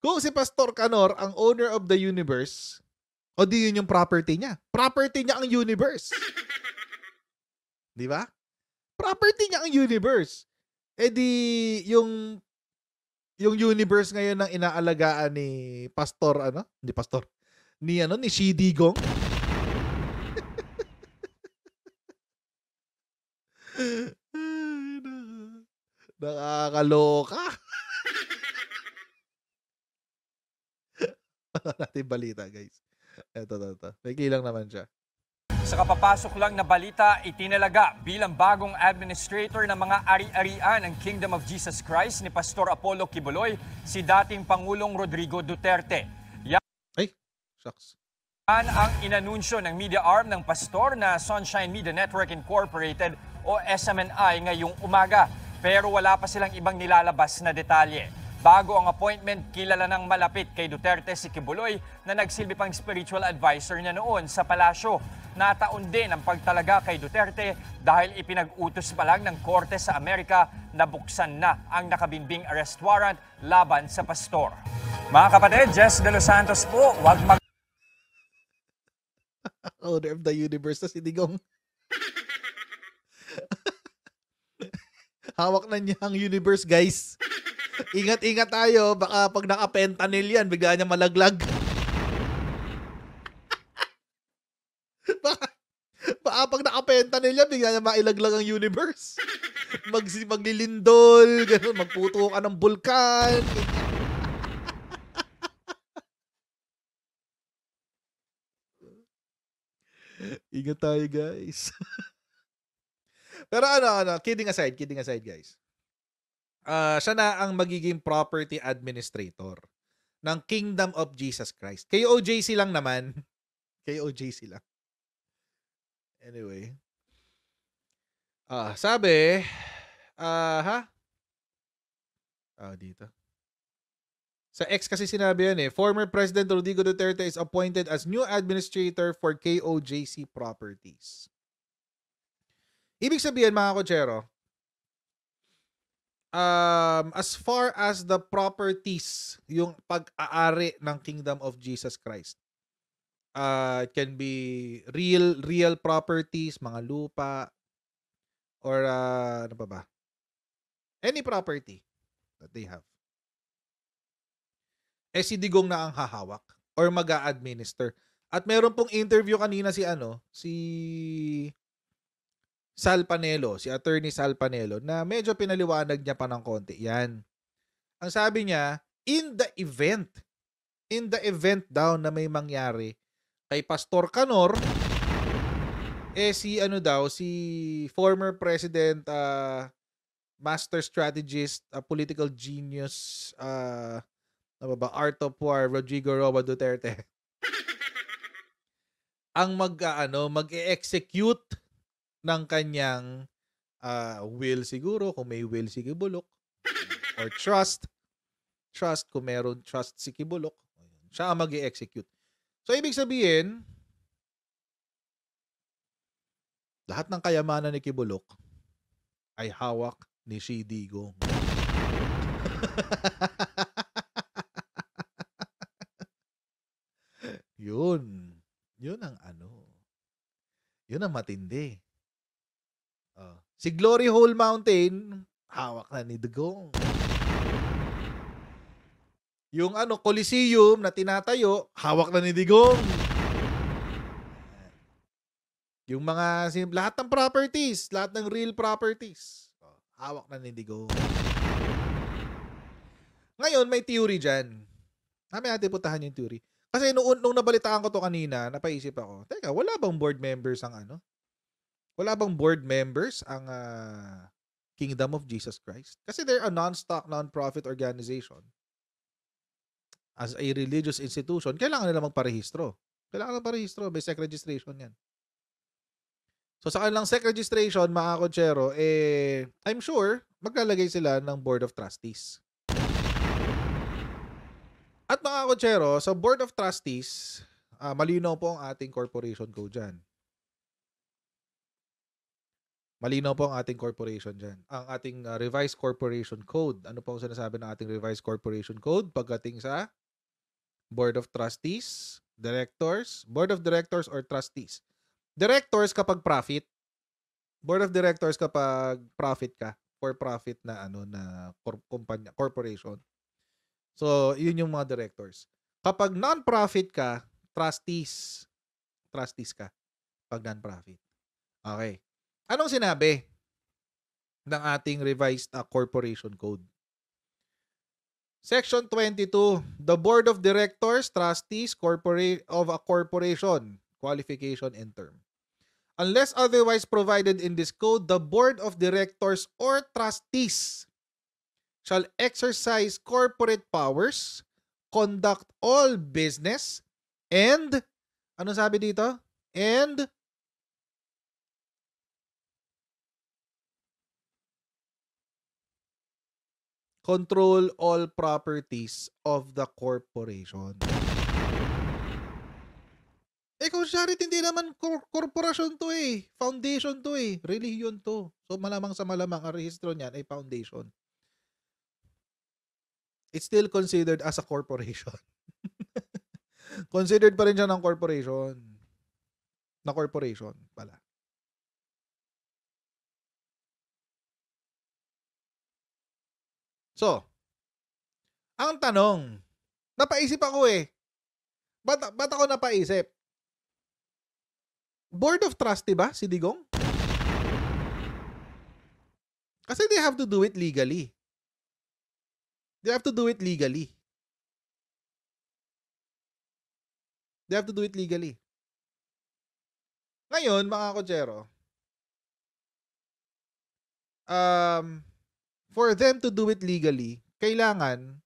Kung si Pastor Canor ang owner of the universe, o di yun yung property niya. Property niya ang universe. Di ba? Property niya ang universe. Eh di, yung universe ngayon ng inaalagaan ni Pastor, ni Pastor, ni Shidigong. Nakakaloka. Ano natin balita, guys. Ito. May kilang naman siya. Sa kapapasok lang na balita, itinalaga bilang bagong administrator ng mga ari-arian ng Kingdom of Jesus Christ ni Pastor Apollo Kibuloy si dating Pangulong Rodrigo Duterte. Ay, shucks. Yan ang inanunsyo ng media arm ng pastor na Sunshine Media Network Incorporated o SMNI ngayong umaga. Pero wala pa silang ibang nilalabas na detalye. Bago ang appointment, kilala ng malapit kay Duterte si Kibuloy na nagsilbi pang spiritual advisor niya noon sa palasyo. Nataon din ang pagtalaga kay Duterte dahil ipinag-utos pa lang ng Korte sa Amerika na buksan na ang nakabinbing arrest warrant laban sa pastor. Mga kapatid, Jess De Los Santos po, wag mag... Owner of the universe na si Digong. Hawak na niya ang universe, guys. Ingat-ingat tayo. Baka pag naka-fentanyl yan, bigla niya malaglag. baka pag naka-fentanyl yan, bigla niya mailaglag ang universe. Maglilindol, ganun, magputo ka ng bulkan. Ingat tayo, guys. Pero kidding aside, guys. Siya na ang magiging property administrator ng Kingdom of Jesus Christ. KOJC lang naman. KOJC lang. Anyway. Sabi, dito. Sa X kasi sinabi yan former President Rodrigo Duterte is appointed as new administrator for KOJC Properties. Ibig sabihin, mga kotsero, as far as the properties, yung pag-aari ng Kingdom of Jesus Christ, it can be real properties, mga lupa, or ano pa ba? Any property that they have. Si Digong na ang hahawak or mag-a-administer. At meron pong interview kanina si Sal Panelo, si Attorney Sal Panelo, na medyo pinaliwanag niya pa ng konti. Yan. Ang sabi niya, in the event daw na may mangyari kay Pastor Canor, si former President, master strategist, political genius, Art of War, Rodrigo Roa Duterte, ang mag-e-execute ng kanyang will siguro, kung may will si Kibulok, or trust kung meron trust si Kibulok, siya ang mag-e-execute. So, ibig sabihin, lahat ng kayamanan ni Kibulok ay hawak ni Shidigong. Yun ang yun ang matindi. Si Glory Hole Mountain, hawak na ni Digong. Yung Coliseum na tinatayo, hawak na ni Digong. Yung lahat ng properties, lahat ng real properties, hawak na ni Digong. Ngayon, may theory dyan. Natin putahan yung theory. Kasi nung nabalitaan ko to kanina, napaisip ako, teka, wala bang board members ang Kingdom of Jesus Christ? Kasi they're a non-stock, non-profit organization. As a religious institution, kailangan nila magparehistro. May SEC registration yan. So sa kanilang SEC registration, mga kotsero, I'm sure, maglalagay sila ng Board of Trustees. At mga kotsero, sa Board of Trustees, malinaw po ang ating corporation code dyan. Malinaw po ang ating corporation dyan. Ang ating revised corporation code. Ano po ang sinasabi ng ating revised corporation code pagdating sa board of trustees, directors, board of directors or trustees. Directors kapag profit, board of directors kapag profit ka, for profit na kumpanya, corporation. So, yun yung mga directors. Kapag non-profit ka, trustees. Trustees ka pag non-profit. Okay. Anong sinabi ng ating revised corporation code? Section 22, the board of directors, trustees, of a corporation, qualification and term. Unless otherwise provided in this code, the board of directors or trustees shall exercise corporate powers, conduct all business, and, ano sabi dito? And, control all properties of the corporation. Kung charity, hindi naman korporasyon to eh. Foundation to eh. Relihiyon to. So, malamang sa malamang, ang rehistro niyan ay foundation. It's still considered as a corporation. Considered pa rin siya ng corporation. Na corporation pala. So, ang tanong, napaisip ako eh. Ba't ako napaisip? Board of Trustee ba si Digong? Kasi they have to do it legally. They have to do it legally. They have to do it legally. Ngayon, mga kotsero, for them to do it legally, kailangan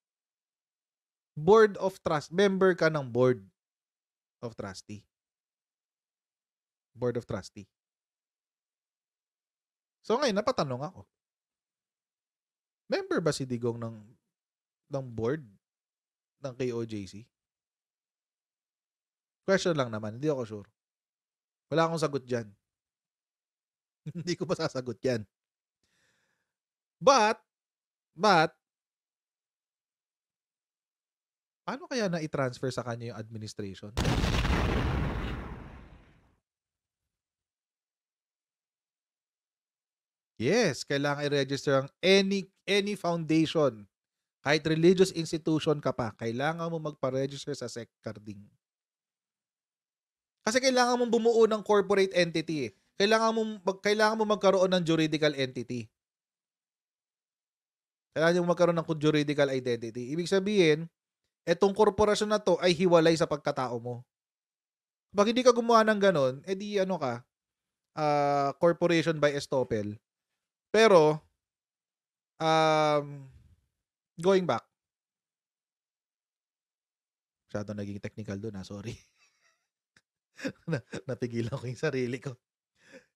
board of trust, member ka ng board of trustee. Board of trustee. So ngayon, napatanong ako. Member ba si Digong ng board ng KOJC? Question lang naman, hindi ako sure. Wala akong sagot dyan. Hindi ko pa sasagot yan. But, paano kaya na i-transfer sa kanya yung administration? Yes, kailangan i-register ang any foundation. Kahit religious institution ka pa, kailangan mo magpa-register sa SEC carding. Kasi kailangan mong bumuo ng corporate entity eh. Kailangan mo magkaroon ng juridical entity. Kailangan mo magkaroon ng juridical identity. Ibig sabihin, etong korporasyon na to ay hiwalay sa pagkatao mo. Pag hindi ka gumawa ng ganon, edi corporation by estoppel. Pero, going back. Masyado naging technical doon sorry. Napigilan ko yung sarili ko.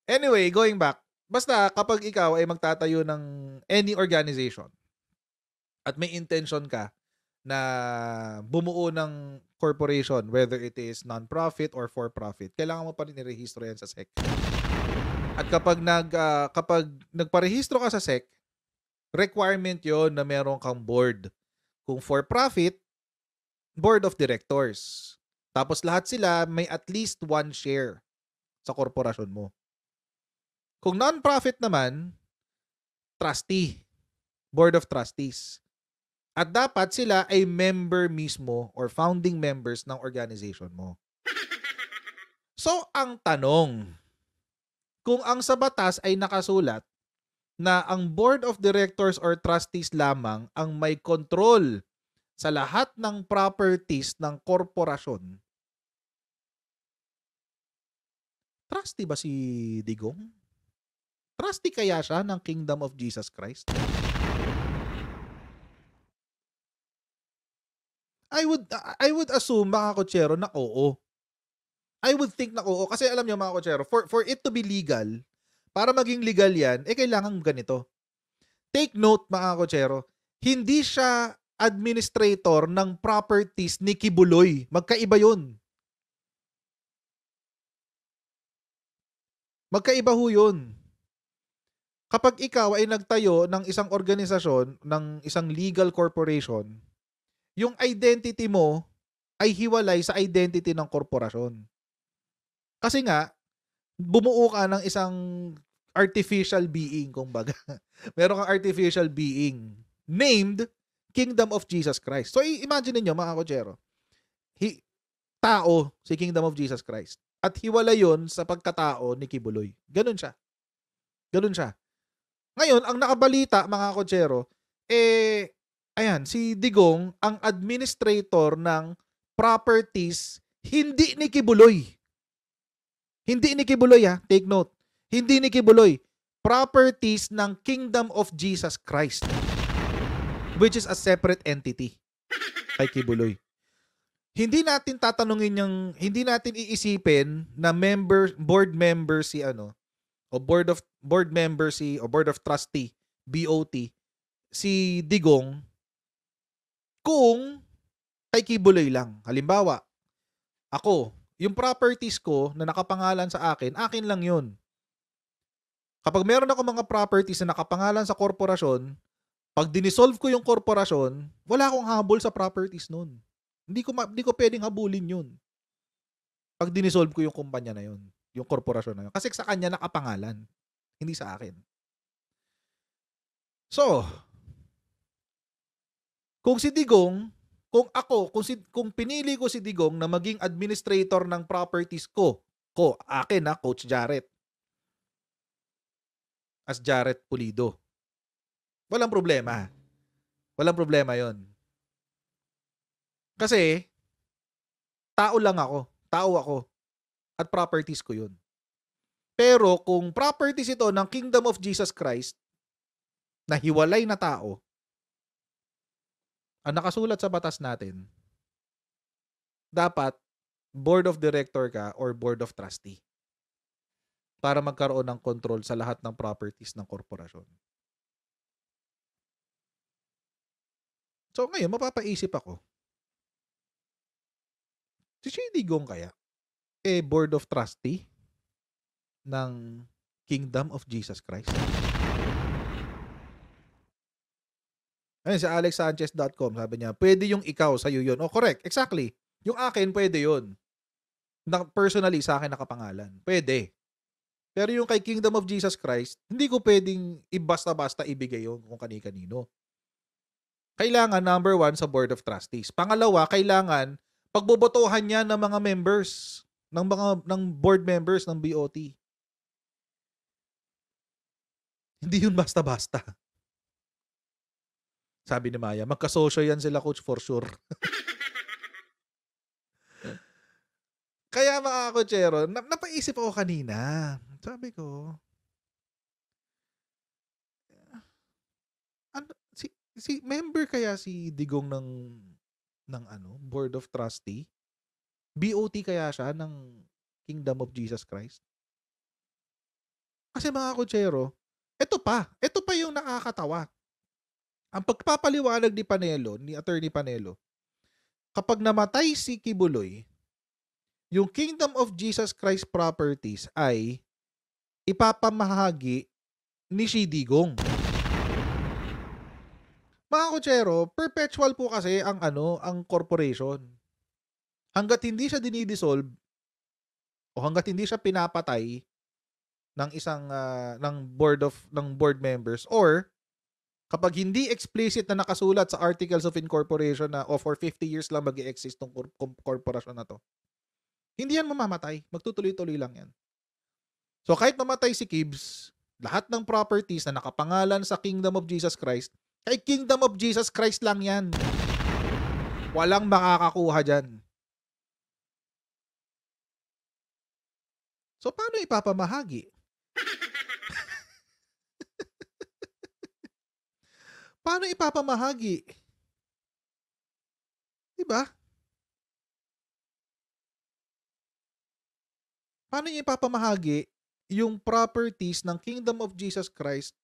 Anyway, going back. Basta kapag ikaw ay magtatayo ng any organization at may intention ka na bumuo ng corporation, whether it is non-profit or for-profit, kailangan mo pa rin i-rehistro yan sa SEC. At kapag nagparehistro ka sa SEC, requirement yon na meron kang board. Kung for-profit, board of directors. Tapos lahat sila may at least 1 share sa korporasyon mo. Kung non-profit naman, trustee, board of trustees. At dapat sila ay member mismo or founding members ng organization mo. So, ang tanong, kung ang sa batas ay nakasulat na ang board of directors or trustees lamang ang may control sa lahat ng properties ng korporasyon, trustee ba si Digong? Trustee kaya siya ng Kingdom of Jesus Christ? I would assume, mga kotsero, na oo. I would think na oo. Kasi alam nyo, mga kotsero, for it to be legal, para maging legal yan, kailangan ganito. Take note, mga kotsero, hindi siya administrator ng properties ni Kibuloy. Magkaiba yun. Magkaiba ho yun. Kapag ikaw ay nagtayo ng isang organisasyon, ng isang legal corporation, yung identity mo ay hiwalay sa identity ng korporasyon. Kasi nga, bumuo ka ng isang artificial being, kumbaga. Meron kang artificial being named Kingdom of Jesus Christ. So, imagine niyo mga kotsero, tao si Kingdom of Jesus Christ. At hiwala yon sa pagkatao ni Kibuloy. Ganun siya. Ganun siya. Ngayon, ang nakabalita, mga kotsero, ayan, si Digong, ang administrator ng properties, hindi ni Kibuloy. Hindi ni Kibuloy, ha? Take note. Hindi ni Kibuloy. Properties ng Kingdom of Jesus Christ, which is a separate entity kay Kibuloy. Hindi natin tatanungin hindi natin iisipin na board member si o board member o board of trustee, BOT, si Digong, kung kay Kibuloy lang. Halimbawa, ako, yung properties ko na nakapangalan sa akin lang yun. Kapag meron ako mga properties na nakapangalan sa korporasyon, pag dinisolve ko yung korporasyon, wala akong habol sa properties nun. Hindi ko pwedeng habulin yun. Pag dinisolve ko yung kumpanya na yun, yung korporasyon na yun. Kasi sa kanya nakapangalan, hindi sa akin. So, kung si Digong, kung pinili ko si Digong na maging administrator ng properties akin na, Coach Jarrett, as Jarrett Pulido, walang problema. Walang problema yon. Kasi, tao ako, at properties ko yun. Pero kung properties ito ng Kingdom of Jesus Christ, na hiwalay na tao, ang nakasulat sa batas natin, dapat board of director ka or board of trustee para magkaroon ng control sa lahat ng properties ng korporasyon. So ngayon, mapapaisip ako, si Digong kaya, board of trustee ng Kingdom of Jesus Christ? Ayun, si alexsanchez.com, sabi niya, pwede yung ikaw, sa'yo yun. Oh, correct. Exactly. Yung akin, pwede yun. Personally, sa akin nakapangalan. Pwede. Pero yung kay Kingdom of Jesus Christ, hindi ko pwedeng basta-basta ibigay yun kung kani-kanino. Kailangan, number 1, sa Board of Trustees. Pangalawa, kailangan pagbobotohan niya ng mga members, ng board members ng BOT. Hindi yun basta-basta. Sabi ni Maya, magkasosyo yan sila, Coach, for sure. Kaya mga kotsero, napaisip ako kanina. Sabi ko, si member kaya si Digong ng Board of Trustee? BOT kaya siya ng Kingdom of Jesus Christ? Kasi mga kotsero, ito pa yung nakakatawa. Ang pagpapaliwanag ni Attorney Panelo, kapag namatay si Kibuloy, yung Kingdom of Jesus Christ properties ay ipapamahagi ni Digong. Mga kotsero, perpetual po kasi ang corporation. Hanggat hindi siya dinidissolve o hanggat hindi siya pinapatay ng isang ng board members, or kapag hindi explicit na nakasulat sa Articles of Incorporation na for 50 years lang mag-i-exist tong korporasyon na to, hindi yan mamamatay. Magtutuloy-tuloy lang yan. So kahit mamatay si Kibs, lahat ng properties na nakapangalan sa Kingdom of Jesus Christ, kay Kingdom of Jesus Christ lang yan. Walang makakakuha dyan. So paano ipapamahagi? Paano ipapamahagi? Diba? Paano niya ipapamahagi yung properties ng Kingdom of Jesus Christ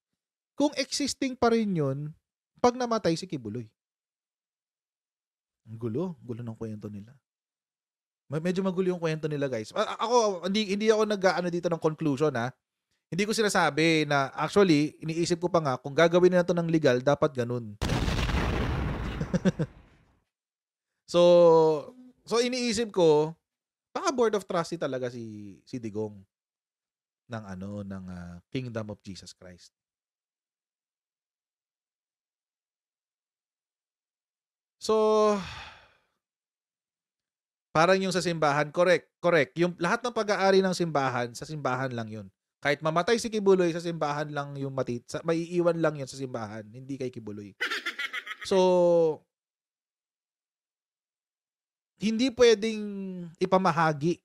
kung existing pa rin yun pag namatay si Kibuloy? Ang gulo ng kwento nila. Medyo magulo yung kwento nila, guys. Ako, hindi ako nag-aano dito ng conclusion, ha. Hindi ko sinasabi na actually, iniisip ko pa nga kung gagawin nila 'to ng legal, dapat ganun. So so iniisip ko, baka board of trustee talaga si Digong ng ano, ng, Kingdom of Jesus Christ. So, parang yung sa simbahan, correct, correct. Yung lahat ng pag-aari ng simbahan, sa simbahan lang yun. Kahit mamatay si Kibuloy, sa simbahan lang yung maiiwan lang yun sa simbahan, hindi kay Kibuloy. So, hindi pwedeng ipamahagi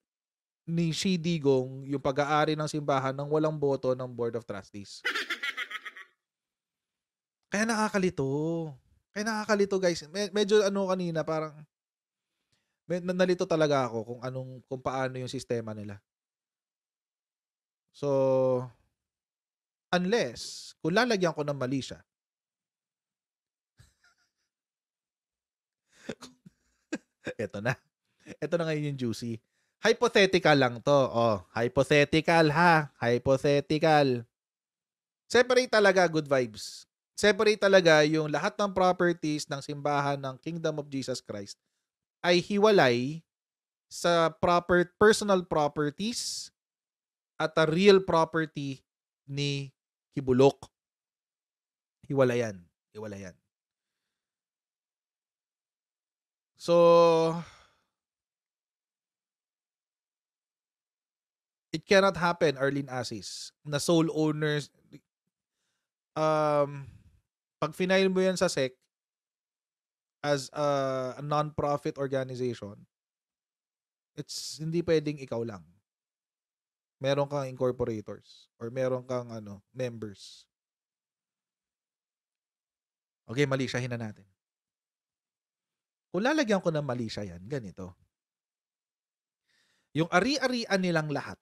ni Shi Digong yung pag-aari ng simbahan ng walang boto ng Board of Trustees. Kaya nakakalito. Kaya nakakalito, guys. Medyo ano kanina, parang nalito talaga ako kung paano yung sistema nila. So, unless kung lalagyan ko ng mali siya. Eto na. Eto na ngayon yung juicy. Hypothetical lang 'to. Oh, hypothetical ha. Hypothetical. Separate talaga, good vibes. Separate talaga yung lahat ng properties ng simbahan ng Kingdom of Jesus Christ ay hiwalay sa personal properties at a real property ni Kibulok. Hiwalayan. Hiwalayan. So, it cannot happen, Arlene Asis, na sole owners, pag final mo yan sa SEC as a non-profit organization, hindi pwedeng ikaw lang. Meron kang incorporators or meron kang members. Okay, mali siyahin na natin. Kung lalagyan ko ng mali siya yan, ganito. Yung ari-arian nilang lahat,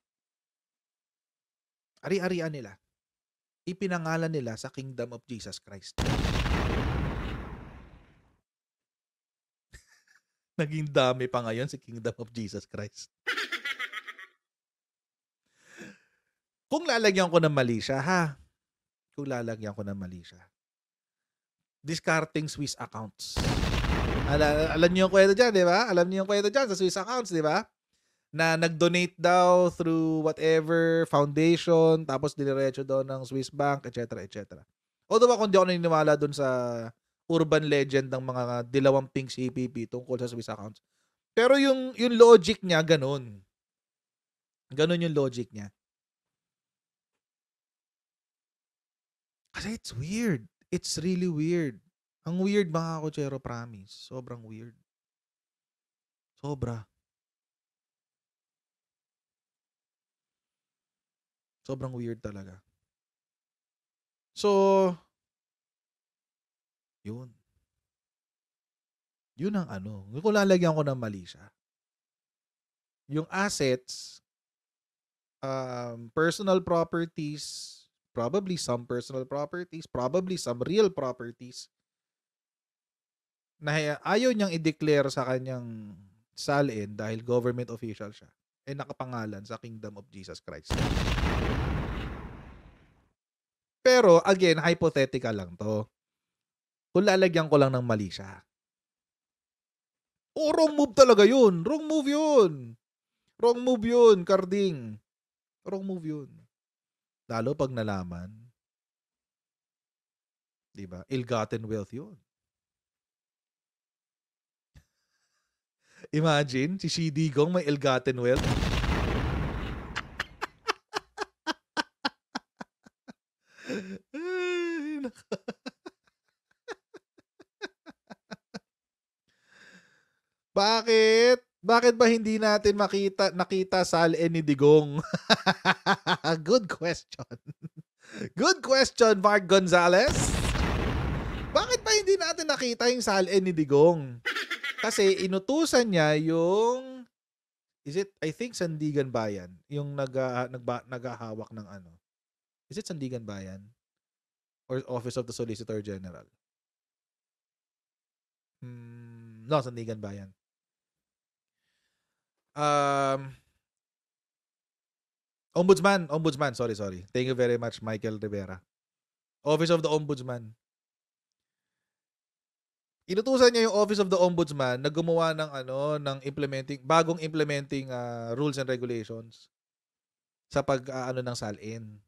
ari-arian nila, ipinangalan nila sa Kingdom of Jesus Christ. Naging dami pa ngayon si Kingdom of Jesus Christ. Kung lalagyan ko ng mali siya, ha? Kung lalagyan ko ng mali siya. Discarding Swiss accounts. Alam niyo yung kwento dyan, di ba? Alam niyo yung kwento dyan sa Swiss accounts, di ba? Na nag-donate daw through whatever foundation, tapos diniretso daw ng Swiss bank, etc. etc. Although ako hindi ako naniniwala dun sa urban legend ng mga dilawang pink CPP tungkol sa Swiss accounts. Pero yung logic niya, ganun. Ganun yung logic niya. Kasi it's weird. It's really weird. Ang weird, mga kochero, promise. Sobrang weird. Sobra. Sobrang weird talaga. So, yun. Yun ang kung lalagyan ko ng mali siya. Yung assets, personal properties, probably some personal properties, probably some real properties, na ayaw niyang i-declare sa kanyang salin dahil government official siya, nakapangalan sa Kingdom of Jesus Christ. Pero, again, hypothetical lang to. Kung lalagyan ko lang ng mali siya. Wrong move talaga yun. Wrong move yun. Wrong move yun, Carding. Wrong move yun. Lalo pag nalaman. Diba? Ill-gotten wealth yun. Imagine, si Shi Digong may ill-gotten wealth. Bakit? Bakit ba hindi natin nakita salin ni Digong? Good question. Good question, Mark Gonzalez. Bakit ba hindi natin nakita yung salin ni Digong? Kasi inutusan niya yung, I think Sandigan Bayan, yung naghahawak ng Is it Sandigan Bayan? Or Office of the Solicitor General? No, Sandigan Bayan. Ombudsman. Sorry. Thank you very much, Michael Rivera. Office of the Ombudsman. Inutusan niya yung Office of the Ombudsman na gumawa ng bagong implementing rules and regulations sa ng salin.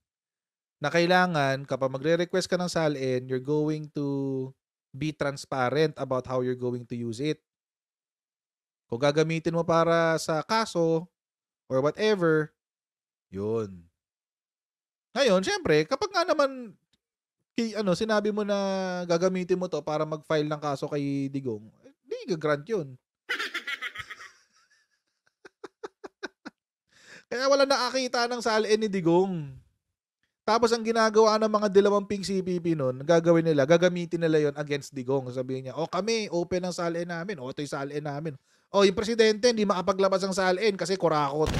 Na kailangan kapag magre-request ka ng salin, you're going to be transparent about how you're going to use it. Kung gagamitin mo para sa kaso or whatever, yun. Ngayon, syempre, kapag nga naman sinabi mo na gagamitin mo to para mag-file ng kaso kay Digong, di gagrant yun. Kaya wala nakakita ng salin ni Digong. Tapos ang ginagawa ng mga dalawamping CPP nun, gagamitin nila yon against Digong. Sabihin niya, kami, open ang salin namin. Ito yung salin namin. Yung presidente, hindi makapaglabas ang salin kasi kurakot.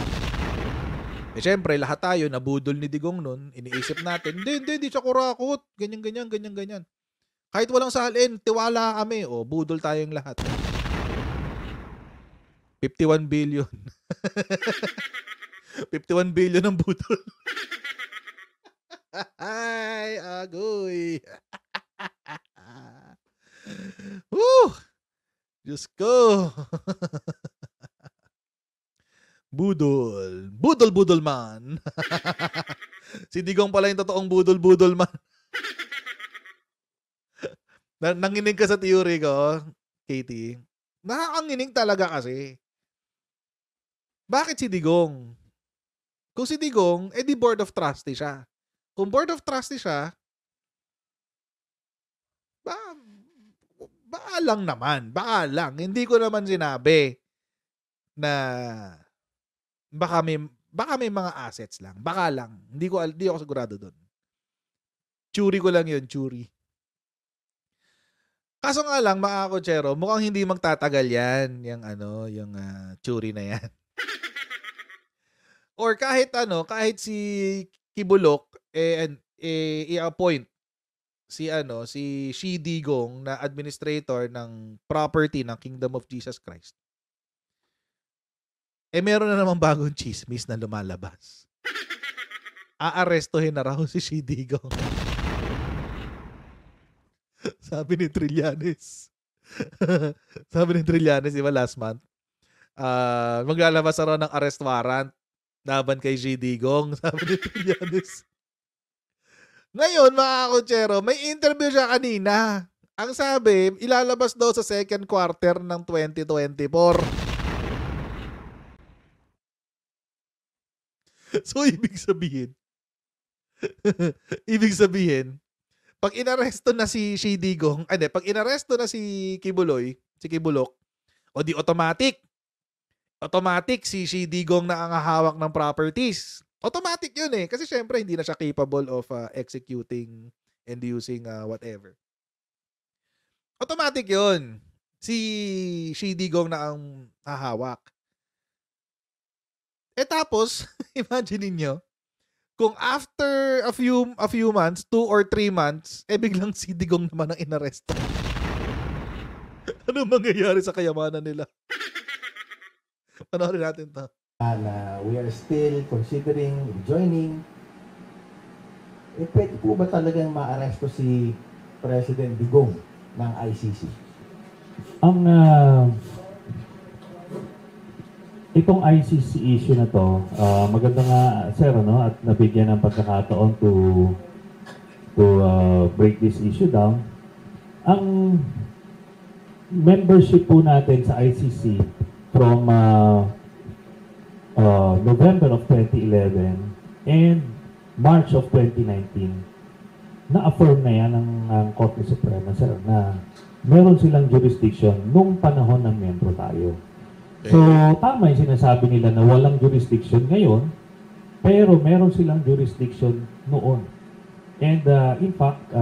Syempre, lahat tayo, nabudol ni Digong nun. Iniisip natin, hindi siya kurakot. Ganyan. Kahit walang salin, tiwala kami. Budol tayong lahat. 51 billion. 51 billion ang budol. Ay, agoy. Woo! Diyos ko. Budol man. Si Digong pala yung totoong budol man. Nanginig ka sa theory ko, Katie. Nakakanginig talaga kasi. Bakit si Digong? Kung si Digong, di board of trustee siya. Kung board of trustee siya, baka lang. Hindi ko naman sinabi na baka may mga assets lang. Baka lang. Hindi ako sigurado doon. Churi ko lang yun, churi. Kaso nga lang, mga kotsero, mukhang hindi magtatagal yan, yung churi na yan. Or kahit si Kibulok, i-appoint si Shi Digong na administrator ng property ng Kingdom of Jesus Christ. Meron na namang bagong chismis na lumalabas. Aarestuhin na raw si Shi Digong. Sabi ni Trillanes. Di ba last month? Maglalabas na raw ng arrest warrant laban kay Shi Digong. Sabi ni Trillanes. Ngayon, mga kotsero, may interview siya kanina. Ang sabi, ilalabas daw sa second quarter ng 2024. So, ibig sabihin, pag inaresto na si Shi Digong, pag inaresto na si Kibulok, di automatic si Shi Digong na ang hawak ng properties. Automatic yun kasi syempre hindi na siya capable of executing and using whatever. Automatic yun. Si Shi Digong na ang hahawak. Tapos, imagine niyo kung after a few months, 2 or 3 months, biglang si Digong naman ang inaresto. Ano mangyayari sa kayamanan nila? Panoorin natin to. We are still considering joining. Pwede po ba talagang ma-aresto si President Digong ng ICC? Itong ICC issue na to, maganda nga sir, at nabigyan ng pagkakataon to break this issue down. Ang membership po natin sa ICC from November of 2011 and March of 2019, na-affirm na yan ng Korte Suprema, sir, na meron silang jurisdiction nung panahon ng membro tayo. So, tama yung sinasabi nila na walang jurisdiction ngayon, pero meron silang jurisdiction noon. And in fact,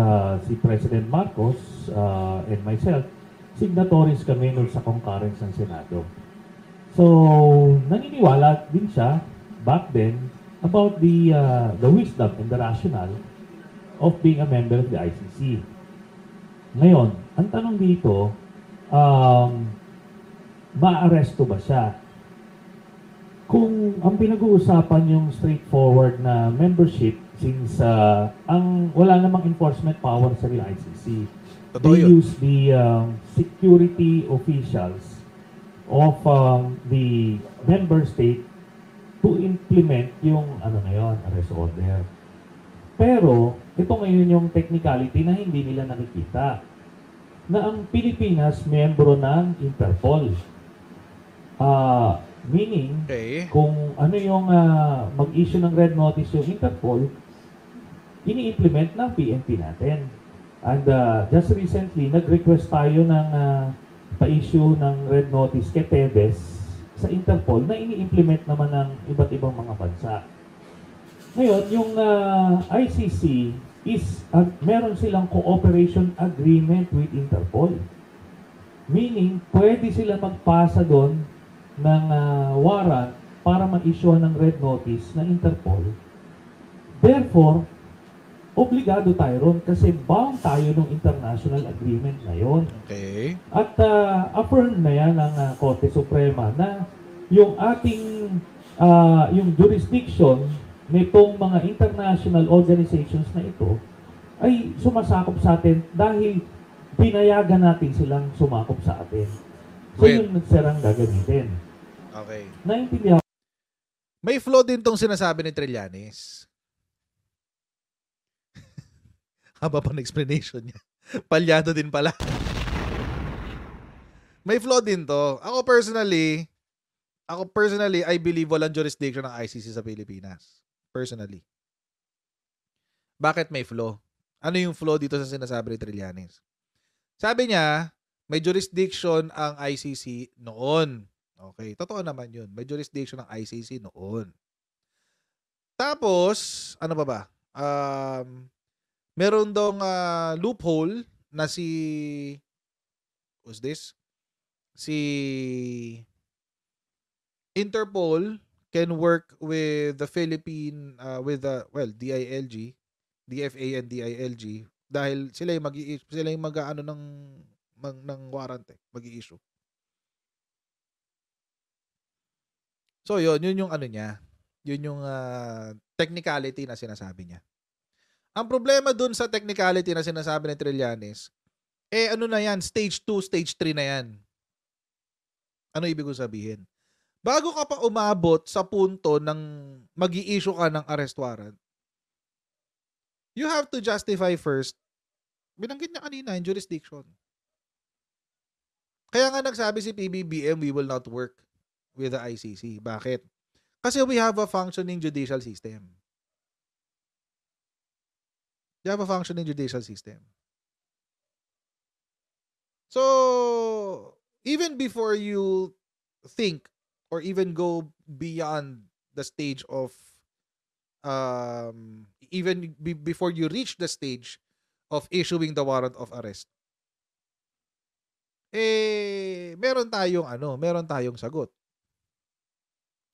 si President Marcos and myself, signatories kami nun sa concurrence ng Senado. So, naniniwala din siya back then about the wisdom and the rationale of being a member of the ICC. Ngayon, ang tanong dito, maaresto ba siya? kung ang pinag-uusapan yung straightforward na membership, since wala namang enforcement power sa ICC, Totoo they yun. use the security officials of the member state to implement yung arrest order. Pero ito ngayon yung technicality na hindi nila nakikita, na ang Pilipinas miyembro ng Interpol. Meaning, Okay. kung ano yung mag-issue ng red notice yung Interpol, ini-implement ng PNP natin. And just recently, nag-request tayo ng pa-issue ng red notice kay Tebes sa Interpol na ini-implement naman ng iba't ibang mga bansa. Ngayon, yung ICC is, meron silang cooperation agreement with Interpol. Meaning, pwede sila magpasa doon ng warrant para ma-issue ng red notice ng Interpol. Therefore, obligado tayo ron kasi bound tayo ng international agreement na yon. Okay. At affirm na yan ng Korte Suprema na yung ating yung jurisdiction nitong mga international organizations na ito ay sumasakop sa atin dahil pinayagan natin silang sumakop sa atin. So Well, yun serang gagamitin. Okay. Naintindihan May flaw din tong sinasabi ni Trillanes. Haba pa ng explanation niya. Palyado din pala. May flaw din to. Ako personally, I believe walang jurisdiction ng ICC sa Pilipinas. Personally. Bakit may flaw? Ano yung flaw dito sa sinasabi ni Trillanes? Sabi niya, may jurisdiction ang ICC noon. Okay, totoo naman yun. May jurisdiction ng ICC noon. Tapos, ano pa ba? Meron dong loophole na who's this? Si Interpol can work with the Philippine, DILG, DFA and DILG dahil sila yung mag-aano ng warrant mag-i-issue. So yun yung ano niya. Yun yung technicality na sinasabi niya. Ang problema dun sa technicality na sinasabi ni Trillanes, ano na yan, stage 2, stage 3 na yan. Ano ibig sabihin? Bago ka pa umabot sa punto ng mag-i-issue ka ng arrest warrant, you have to justify first, binanggit niya kanina, yung jurisdiction. Kaya nga nagsabi si PBBM, we will not work with the ICC. Bakit? Kasi we have a functioning judicial system. We have a functioning judicial system. So, even before you think or even go beyond the stage of before you reach the stage of issuing the warrant of arrest, meron tayong sagot.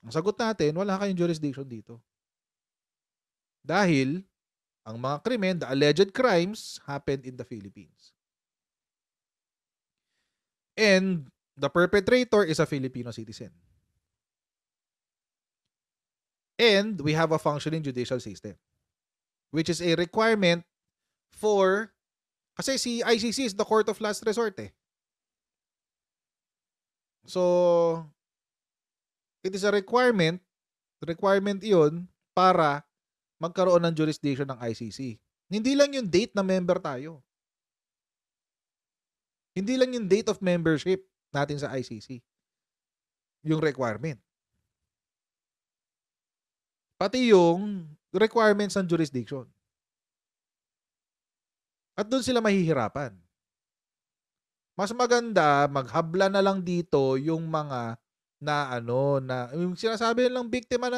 Ang sagot natin, wala kayong jurisdiction dito. Dahil ang mga krimen, the alleged crimes, happened in the Philippines. And the perpetrator is a Filipino citizen. And we have a functioning judicial system, which is a requirement kasi si ICC is the court of last resort So, it is a requirement iyon para magkaroon ng jurisdiction ng ICC. Hindi lang yung date na member tayo. Hindi lang yung date of membership natin sa ICC. Yung requirement. Pati yung requirements ng jurisdiction. At doon sila mahihirapan. Mas maganda, maghabla na lang dito yung mga yung sinasabi nilang biktima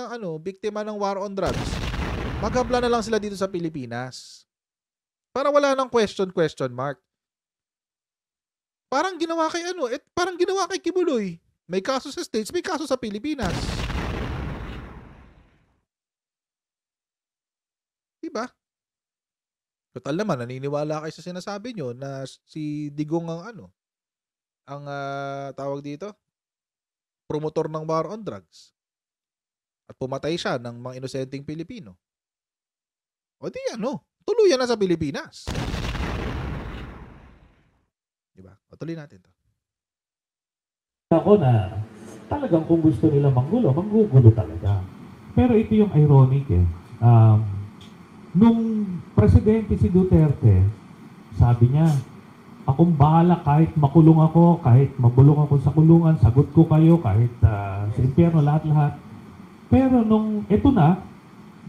ng war on drugs. Maghabla na lang sila dito sa Pilipinas. Para wala nang question mark. Parang ginawa kay Kibuloy. May kaso sa States, may kaso sa Pilipinas. Diba? Total naman, naniniwala kayo sa sinasabi nyo na si Digong ang tawag dito, promotor ng war on drugs. at pumatay siya ng mga inosenteng Pilipino, o di tuluyan na sa Pilipinas. Diba? O tuloy natin to. Ako na talagang kung gusto nila manggulo, manggugulo talaga. Pero ito yung ironic eh. Nung presidente si Duterte, sabi niya, akong bahala kahit makulong ako, kahit mabulong ako sa kulungan, sagot ko kayo, kahit sa impyerno, lahat-lahat. Pero nung ito na,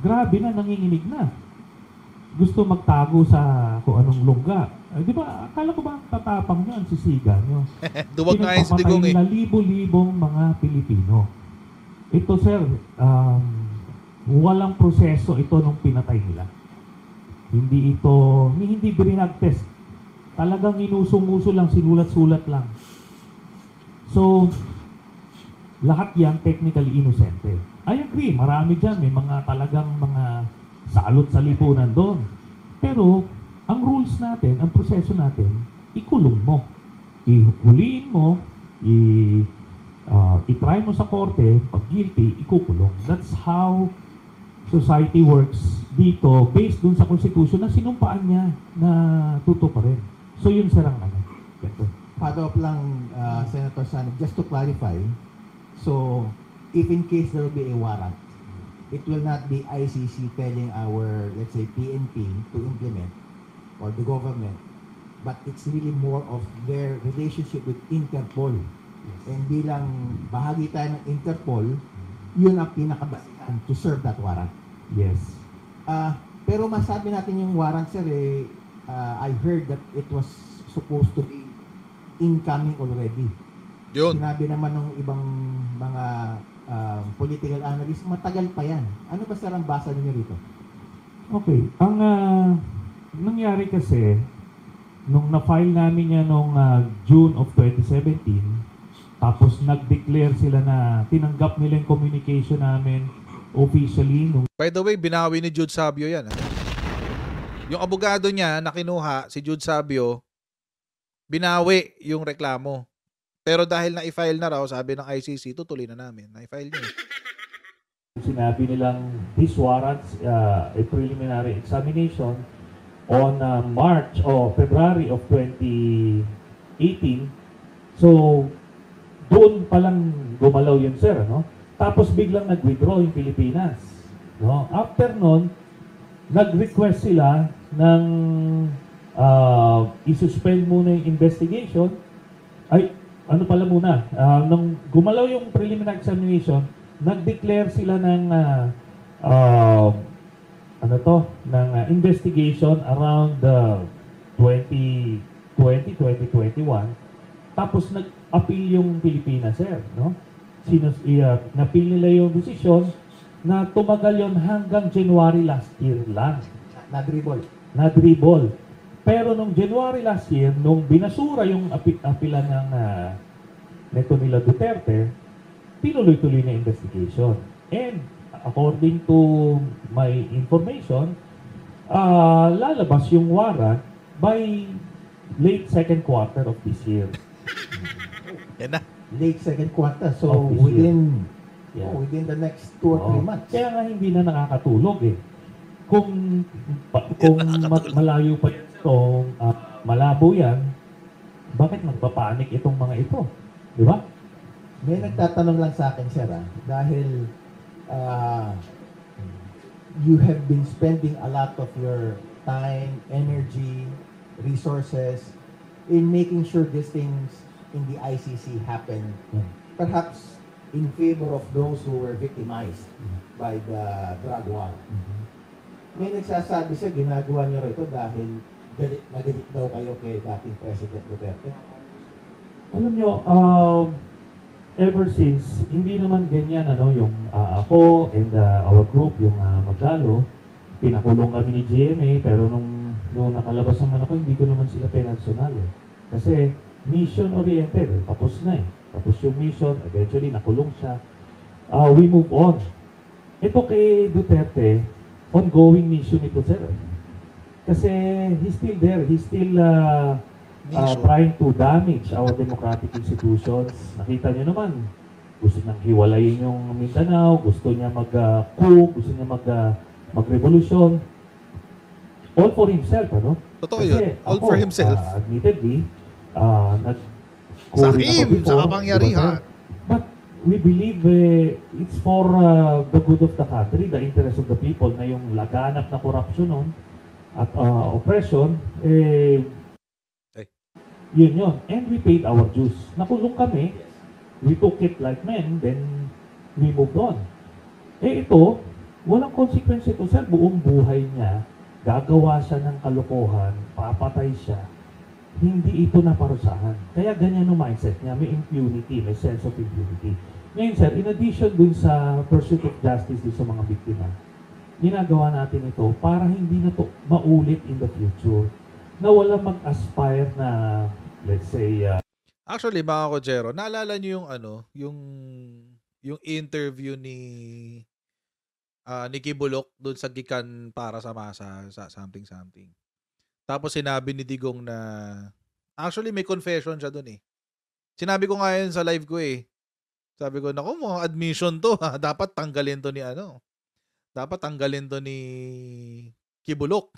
grabe na, nanginginig na. Gusto magtago sa kung anong lungga. Di ba, akala ko ba tatapang nyo, ang sisiga nyo? Duwag na si Digong eh. Na libo-libong mga Pilipino. Ito sir, walang proseso ito nung pinatay nila. Hindi brinag test. Talagang inuso-muso lang, sinulat-sulat lang. So, lahat yan technically inosente. I agree, marami dyan, may talagang mga salot sa lipunan doon. Pero, ang rules natin, ang proseso natin, ikulong mo. Ihuliin mo, i-try mo sa korte, pag guilty, ikukulong. That's how society works dito, based dun sa konstitusyon na sinumpaan niya na tutuparin. So yun sir ang Follow up lang, Senator Sanib, just to clarify, so if in case there will be a warrant, it will not be ICC telling our, let's say, PNP to implement, or the government, but it's really more of their relationship with Interpol. Yes. And bilang bahagi tayo ng Interpol, yun ang pinakabasihan to serve that warrant. Yes. Pero masabi natin yung warrant, sir, I heard that it was supposed to be incoming already. Yun. Sinabi naman ng ibang mga political analysts, matagal pa yan. Ano ba sir ang basa niyo rito? Okay. Ang nangyari kasi, nung na-file namin yan noong June of 2017, tapos nag-declare sila na tinanggap nila yung communication namin officially. By the way, binawi ni Jude Sabio yan. Yung abogado niya na kinuha, si Jude Sabio, binawi yung reklamo. Pero dahil na-i-file na raw, sabi ng ICC, tutuloy na namin. Na-i-file niya. Sinabi nilang these warrants, a preliminary examination on March o February of 2018. So, doon palang gumalaw yun, sir, no? Tapos biglang nag-withdraw yung Pilipinas. No? After nun, nag-request sila ng isuspend muna yung investigation. Ay, ano pala muna? Nung gumalaw yung preliminary examination, nag-declare sila ng investigation around 2021. Tapos nag-appeal yung Pilipinas, sir, no? Napil nila yung desisyon na tumagal yon hanggang January last year lang. Na-dribble. Pero nung January last year, nung binasura yung apilan ng neto nila Duterte, tinuloy-tuloy na investigation. And according to my information, lalabas yung warrant by late second quarter of this year. Yan na. Late second quarter, so Of this within Yeah. within the next 2 or 3 months. Kaya nga hindi na nakakatulog eh. Kung malayo pa itong malabo yan, bakit magpapanik itong mga ito? Di ba? May nagtatanong lang sa akin, sir, dahil you have been spending a lot of your time, energy, resources in making sure these things in the ICC happen, perhaps in favor of those who were victimized by the drug war. May nagsasabi siya, ginagawa niyo rito dahil galit daw kayo kay dating President Duterte. Alam nyo, ever since, hindi naman ganyan, yung ako and our group, yung Magdalo, pinakulong kami ni GMA, pero nung nakalabas naman ako, hindi ko naman sila penalsonal eh. Kasi mission-oriented, tapos na eh. Tapos yung mission, eventually nakulong siya. We move on. Ito kay Duterte, ongoing mission ito, sir. Kasi he's still there. He's still trying to damage our democratic institutions. Nakita niyo naman, gusto niyang hiwalayin yung Mindanao, gusto niya mag-coup, gusto niya mag-revolusyon. All for himself, ano? Totoo yun. All for himself. Admittedly, Sakim sa kapangyarihan. But we believe it's for the good of the country, the interest of the people, na yung laganap na korupsyon nun at oppression, yun. And we paid our dues. Nakulong kami, we took it like men, then we moved on. Ito, walang consequence ito, sir. Buong buhay niya, gagawa siya ng kalokohan, papatay siya. Hindi ito naparusahan. Kaya ganyan ang mindset niya. May impunity, may sense of impunity. Ngayon, sir, in addition dun sa pursuit of justice dun sa mga biktima, ginagawa natin ito para hindi na to maulit in the future. Na wala mag-aspire na, let's say, Actually, mga Kojero, naalala niyo yung yung interview ni Nikki Bulok doon sa Gikan para sa Masa sa something. Tapos sinabi ni Digong na actually may confession siya doon eh. Sinabi ko nga yun sa live ko eh. Sabi ko, naku, mga admission to ha. Dapat tanggalin to ni Dapat tanggalin to ni Kibulok.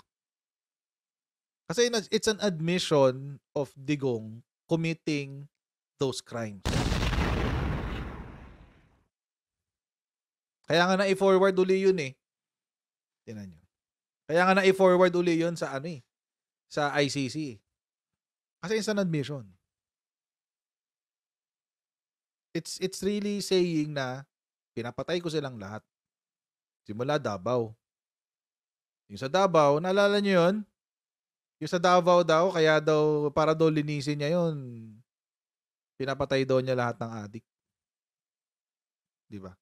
Kasi it's an admission of Digong committing those crimes. Kaya nga na-i-forward uli yun eh. Tingnan nyo. Kaya nga na-i-forward uli yun sa sa ICC. Kasi it's an admission. It's really saying na pinapatay ko silang lahat. Simula Davao. Yung sa Davao, naalala nyo yun? Yung sa Davao daw, kaya daw, para daw linisin niya yun, pinapatay daw niya lahat ng adik. Diba?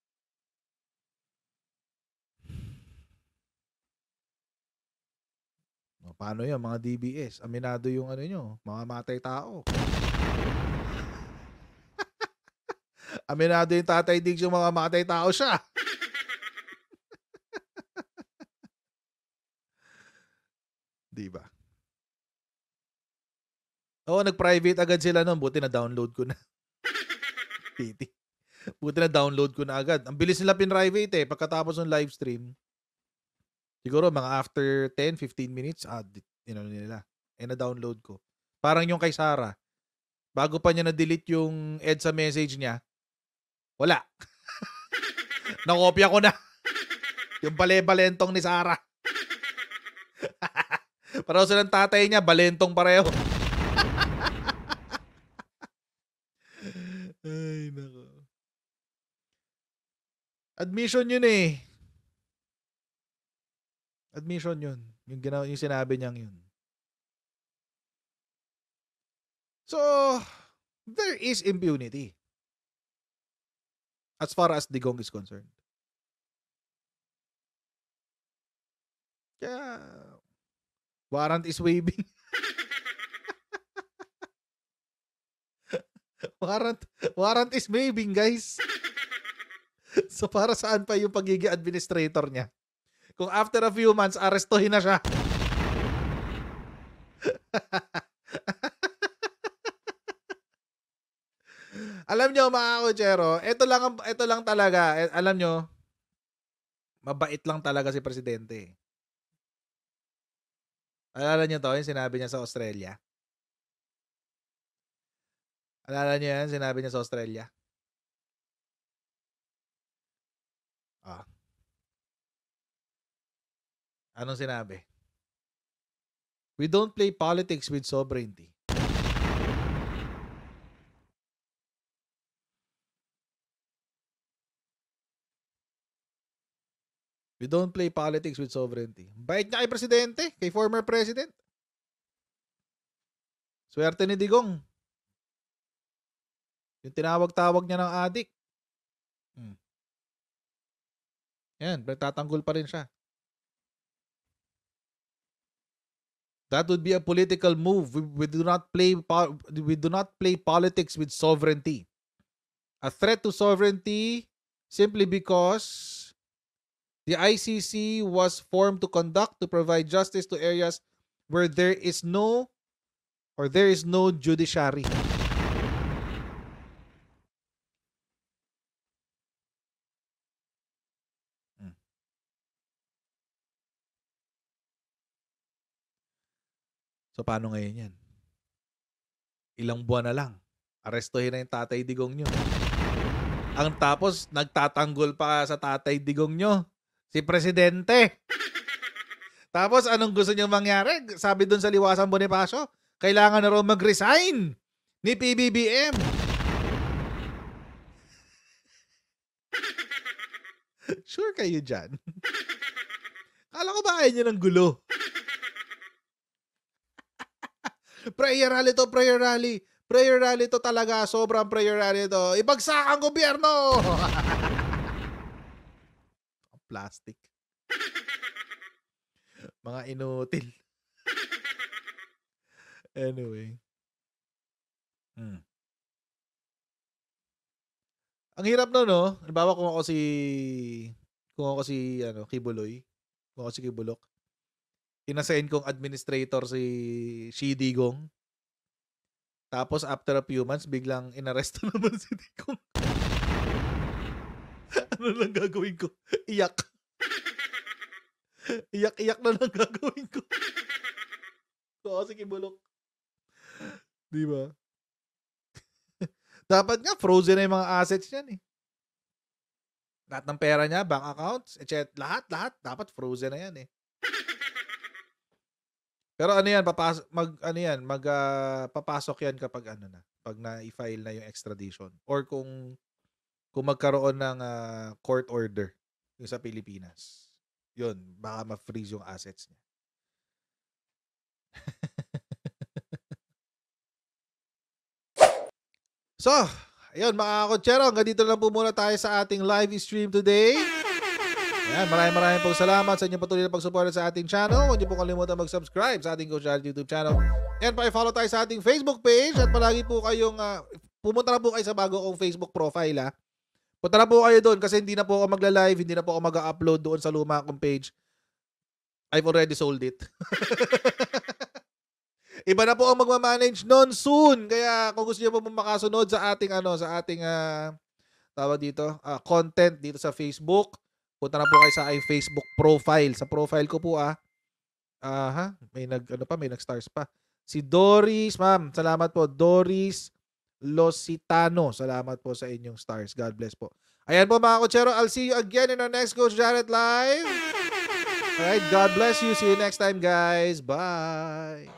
O, paano yun, mga DBS? Aminado yung nyo, mga matay tao. Aminado yung Tatay Diggs yung mga matay tao siya. Diba? Oo, nag-private agad sila nun. Buti na download ko na. Pity. Buti na download ko na agad. Ang bilis nila pin-private eh. Pagkatapos ng live stream, siguro mga after 10-15 minutes, nila. Na-download ko. Parang yung kay Sarah. Bago pa niya na-delete yung EDSA message niya, wala. Nakopya ko na. Yung bale-balentong ni Sarah. Pareho silang tatay niya, balentong pareho. Ay, nako. Admission yun eh. Admission yun. Yung sinabi niyang yun. So, there is impunity. As far as Digong is concerned. Kaya, warrant is waiving. Warrant is waiving, guys. So, para saan pa yung pagiging administrator niya? Kung after a few months, arestuhin na siya. Alam nyo, mga Kojero, ito lang talaga, alam nyo, mabait lang talaga si Presidente. Alala nyo to, yung sinabi niya sa Australia? Alala nyo yan, sinabi niya sa Australia? Anong sinabi? We don't play politics with sovereignty. We don't play politics with sovereignty. Bait niya kay Presidente, kay former President. Swerte ni Digong. Yung tinawag-tawag niya ng adik. Yan, tatanggol pa rin siya. That would be a political move. We do not play politics with sovereignty. A threat to sovereignty simply because the ICC was formed to provide justice to areas where there is no judiciary. So, paano ngayon yan? Ilang buwan na lang. Arestuhin na yung Tatay Digong nyo. Ang tapos, nagtatanggol pa sa Tatay Digong nyo. Si Presidente. Tapos, anong gusto nyo mangyari? Sabi dun sa Liwasan Bonifacio, kailangan na raw mag-resign ni PBBM. Sure kayo dyan? Kala ko ba ayaw nyo ng gulo? Prayer rally to, prayer rally. Prayer rally to talaga. Sobrang prayer rally to. Ibagsak ang gobyerno! Plastic. Mga inutil. Anyway. Ang hirap no, no? Halimbawa kung ako si Kibuloy, kung ako si Kibulok, inasign kong administrator si Shi Digong. Tapos after a few months, biglang inaresto naman si Digong. Ano lang gagawin ko? Iyak. Iyak na lang gagawin ko. So, si Kibulok. Di ba? Dapat nga, frozen na yung mga assets niyan eh. Lahat ng pera niya, bank accounts, etc. Lahat, dapat frozen na yan eh. Pero ano yan, papasok yan kapag pag na-file na yung extradition. Or kung magkaroon ng court order yung sa Pilipinas. Yun, baka ma-freeze yung assets niya. So, ayun mga kotsero, hanggang dito lang po muna tayo sa ating live stream today. Ayan, maraming pong salamat sa inyong patuloy na pagsuporta sa ating channel. Huwag niyo po kalimutan mag-subscribe sa ating Coach Jared YouTube channel. And pa-follow tayo sa ating Facebook page at palagi po kayong pumunta na po kayo sa bago kong Facebook profile ha. Punta na po kayo doon kasi hindi na po ako magla-live, hindi na po ako mag-upload doon sa luma kong page. I've already sold it. Iba na po ang magmamanage noon soon. Kaya kung gusto niyo po makasunod sa ating tawag dito, content dito sa Facebook, punta na po kayo sa Facebook profile. Sa profile ko po may nag-stars pa. Si Doris, ma'am, salamat po. Doris Lositano, salamat po sa inyong stars. God bless po. Ayan po mga kotsero, I'll see you again in our next Coach Jared Live. Alright, God bless you. See you next time, guys. Bye.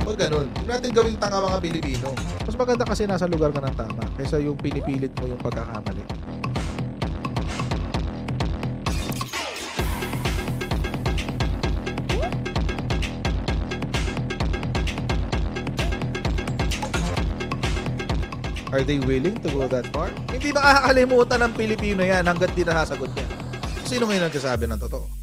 Huwag ganun. Huwag natin gawing tanga mga Pilipino. Mas maganda kasi nasa lugar ka ng tama kaysa yung pinipilit mo yung pagkakamali. Are they willing to go that far? Hindi makakalimutan ng Pilipino yan hanggat di nasasagot niya. Sino ngayon nagsasabi ng totoo?